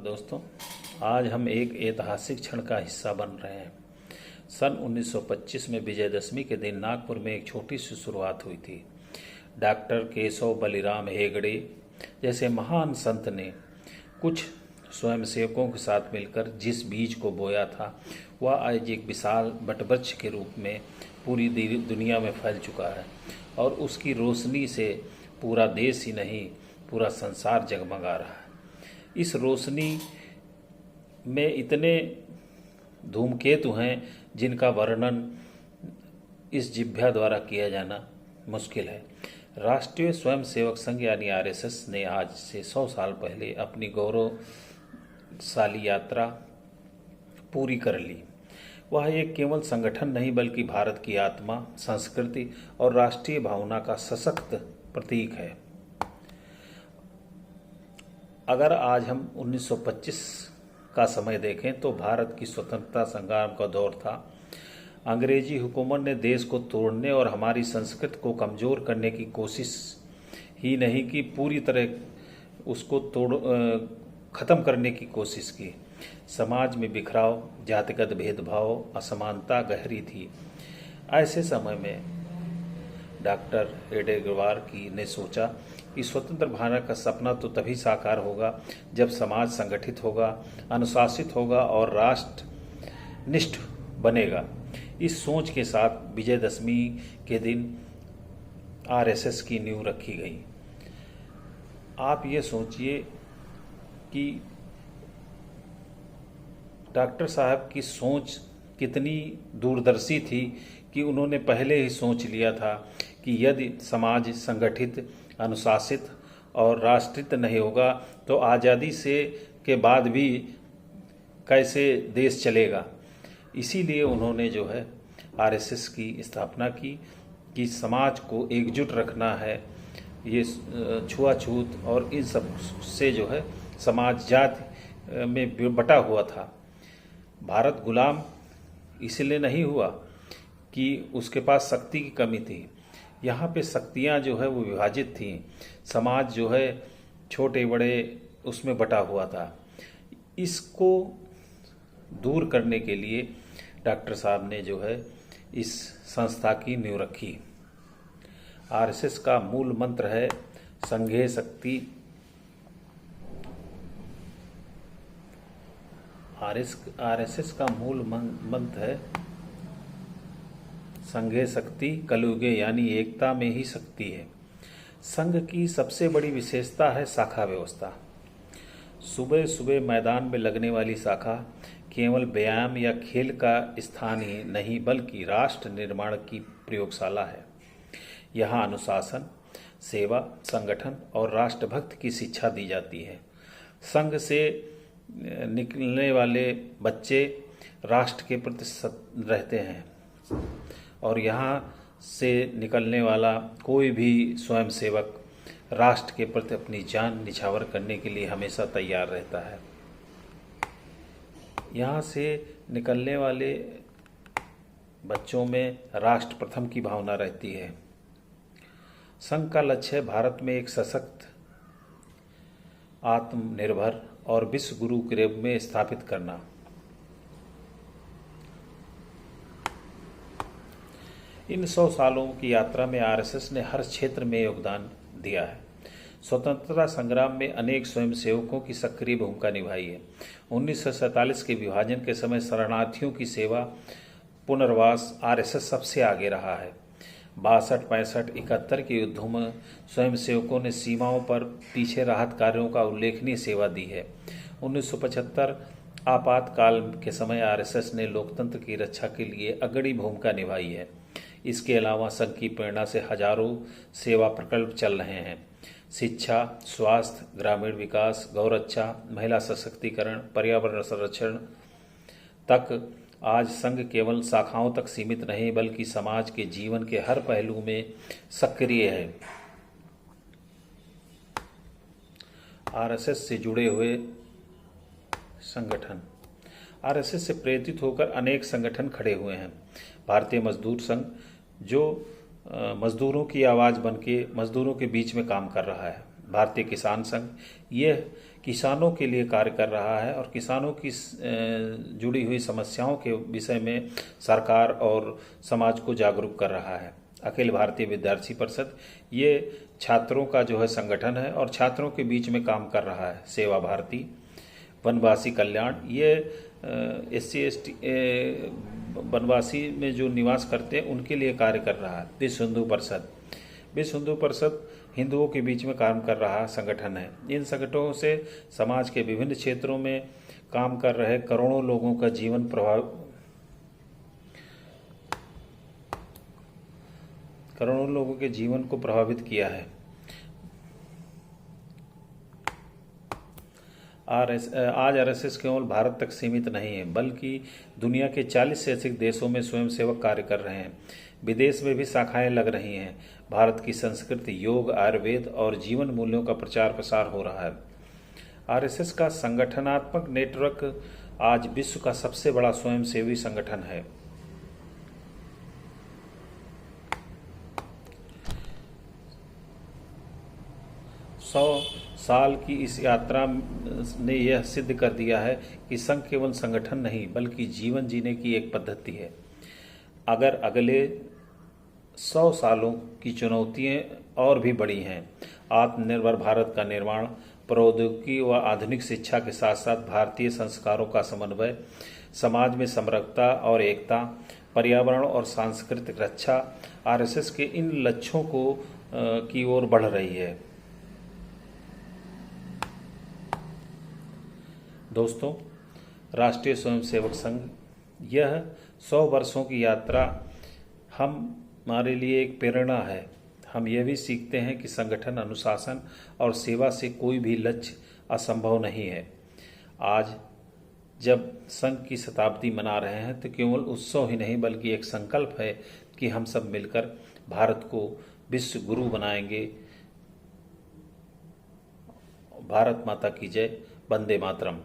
दोस्तों, आज हम एक ऐतिहासिक क्षण का हिस्सा बन रहे हैं। सन 1925 में विजयदशमी के दिन नागपुर में एक छोटी सी शुरुआत हुई थी। डॉक्टर केशव बलिराम हेगड़े जैसे महान संत ने कुछ स्वयंसेवकों के साथ मिलकर जिस बीज को बोया था वह आज एक विशाल वटवृक्ष के रूप में पूरी दुनिया में फैल चुका है और उसकी रोशनी से पूरा देश ही नहीं पूरा संसार जगमगा रहा है। इस रोशनी में इतने धूमकेतु हैं जिनका वर्णन इस जिह्वा द्वारा किया जाना मुश्किल है। राष्ट्रीय स्वयंसेवक संघ यानी आरएसएस ने आज से 100 साल पहले अपनी गौरवशाली यात्रा पूरी कर ली। वह एक केवल संगठन नहीं बल्कि भारत की आत्मा, संस्कृति और राष्ट्रीय भावना का सशक्त प्रतीक है। अगर आज हम 1925 का समय देखें तो भारत की स्वतंत्रता संग्राम का दौर था। अंग्रेजी हुकूमत ने देश को तोड़ने और हमारी संस्कृति को कमज़ोर करने की कोशिश ही नहीं की, पूरी तरह उसको ख़त्म करने की कोशिश की। समाज में बिखराव, जातिगत भेदभाव, असमानता गहरी थी। ऐसे समय में डॉक्टर एडेगवार ने सोचा कि स्वतंत्र भारत का सपना तो तभी साकार होगा जब समाज संगठित होगा, अनुशासित होगा और राष्ट्रनिष्ठ बनेगा। इस सोच के साथ विजयदशमी के दिन आरएसएस की नींव रखी गई। आप ये सोचिए कि डॉक्टर साहब की सोच कितनी दूरदर्शी थी कि उन्होंने पहले ही सोच लिया था कि यदि समाज संगठित, अनुशासित और राष्ट्रित नहीं होगा तो आज़ादी से के बाद भी कैसे देश चलेगा। इसीलिए उन्होंने जो है आरएसएस की स्थापना की कि समाज को एकजुट रखना है। ये छुआछूत और इन सब से जो है समाज जाति में बटा हुआ था। भारत गुलाम इसलिए नहीं हुआ कि उसके पास शक्ति की कमी थी। यहाँ पे शक्तियाँ जो है वो विभाजित थीं। समाज जो है छोटे बड़े उसमें बटा हुआ था। इसको दूर करने के लिए डॉक्टर साहब ने जो है इस संस्था की नींव रखी। आरएसएस का मूल मंत्र है संघे शक्ति। आरएसएस का मूल मंत्र है संघे शक्ति, कलयुगे यानी एकता में ही शक्ति है। संघ की सबसे बड़ी विशेषता है शाखा व्यवस्था। सुबह सुबह मैदान में लगने वाली शाखा केवल व्यायाम या खेल का स्थान ही नहीं बल्कि राष्ट्र निर्माण की प्रयोगशाला है। यहाँ अनुशासन, सेवा, संगठन और राष्ट्रभक्त की शिक्षा दी जाती है। संघ से निकलने वाले बच्चे राष्ट्र के प्रति रहते हैं और यहाँ से निकलने वाला कोई भी स्वयंसेवक राष्ट्र के प्रति अपनी जान निछावर करने के लिए हमेशा तैयार रहता है। यहाँ से निकलने वाले बच्चों में राष्ट्र प्रथम की भावना रहती है। संघ का लक्ष्य है भारत में एक सशक्त, आत्मनिर्भर और विश्व गुरु के रूप में स्थापित करना। इन 100 सालों की यात्रा में आरएसएस ने हर क्षेत्र में योगदान दिया है। स्वतंत्रता संग्राम में अनेक स्वयंसेवकों की सक्रिय भूमिका निभाई है। 1947 के विभाजन के समय शरणार्थियों की सेवा, पुनर्वास आरएसएस सबसे आगे रहा है। 62, 65, 71 के युद्धों में स्वयंसेवकों ने सीमाओं पर पीछे राहत कार्यों का उल्लेखनीय सेवा दी है। 1975 आपातकाल के समय आरएसएस ने लोकतंत्र की रक्षा के लिए अग्रणी भूमिका निभाई है। इसके अलावा संघ की प्रेरणा से हजारों सेवा प्रकल्प चल रहे हैं। शिक्षा, स्वास्थ्य, ग्रामीण विकास, गौरक्षा, महिला सशक्तिकरण, पर्यावरण संरक्षण तक आज संघ केवल शाखाओं तक सीमित नहीं बल्कि समाज के जीवन के हर पहलू में सक्रिय है। आरएसएस से जुड़े हुए संगठन। आरएसएस से प्रेरित होकर अनेक संगठन खड़े हुए हैं। भारतीय मजदूर संघ जो मजदूरों की आवाज़ बनके मजदूरों के बीच में काम कर रहा है। भारतीय किसान संघ यह किसानों के लिए कार्य कर रहा है और किसानों की जुड़ी हुई समस्याओं के विषय में सरकार और समाज को जागरूक कर रहा है। अखिल भारतीय विद्यार्थी परिषद ये छात्रों का जो है संगठन है और छात्रों के बीच में काम कर रहा है। सेवा भारती, वनवासी कल्याण, ये SC/ST वनवासी में जो निवास करते हैं उनके लिए कार्य कर रहा है। विश्व हिंदू परिषद हिंदुओं के बीच में काम कर रहा संगठन है। इन संगठनों से समाज के विभिन्न क्षेत्रों में काम कर रहे करोड़ों लोगों का जीवन करोड़ों लोगों के जीवन को प्रभावित किया है। आज RSS केवल भारत तक सीमित नहीं है, बल्कि दुनिया के 40 से अधिक देशों में स्वयंसेवक कार्य कर रहे हैं। विदेश में भी शाखाएं लग रही हैं। भारत की संस्कृति, योग, आयुर्वेद और जीवन मूल्यों का प्रचार प्रसार हो रहा है। RSS का संगठनात्मक नेटवर्क आज विश्व का सबसे बड़ा स्वयंसेवी संगठन है। सौ साल की इस यात्रा ने यह सिद्ध कर दिया है कि संघ केवल संगठन नहीं बल्कि जीवन जीने की एक पद्धति है। अगर अगले 100 सालों की चुनौतियां और भी बड़ी हैं। आत्मनिर्भर भारत का निर्माण, प्रौद्योगिकी व आधुनिक शिक्षा के साथ साथ भारतीय संस्कारों का समन्वय, समाज में समरसता और एकता, पर्यावरण और सांस्कृतिक रक्षा RSS के इन लक्ष्यों की ओर बढ़ रही है। दोस्तों, राष्ट्रीय स्वयंसेवक संघ यह 100 वर्षों की यात्रा हमारे लिए एक प्रेरणा है। हम यह भी सीखते हैं कि संगठन, अनुशासन और सेवा से कोई भी लक्ष्य असंभव नहीं है। आज जब संघ की शताब्दी मना रहे हैं तो केवल उत्सव ही नहीं बल्कि एक संकल्प है कि हम सब मिलकर भारत को विश्व गुरु बनाएंगे। भारत माता की जय। वंदे मातरम।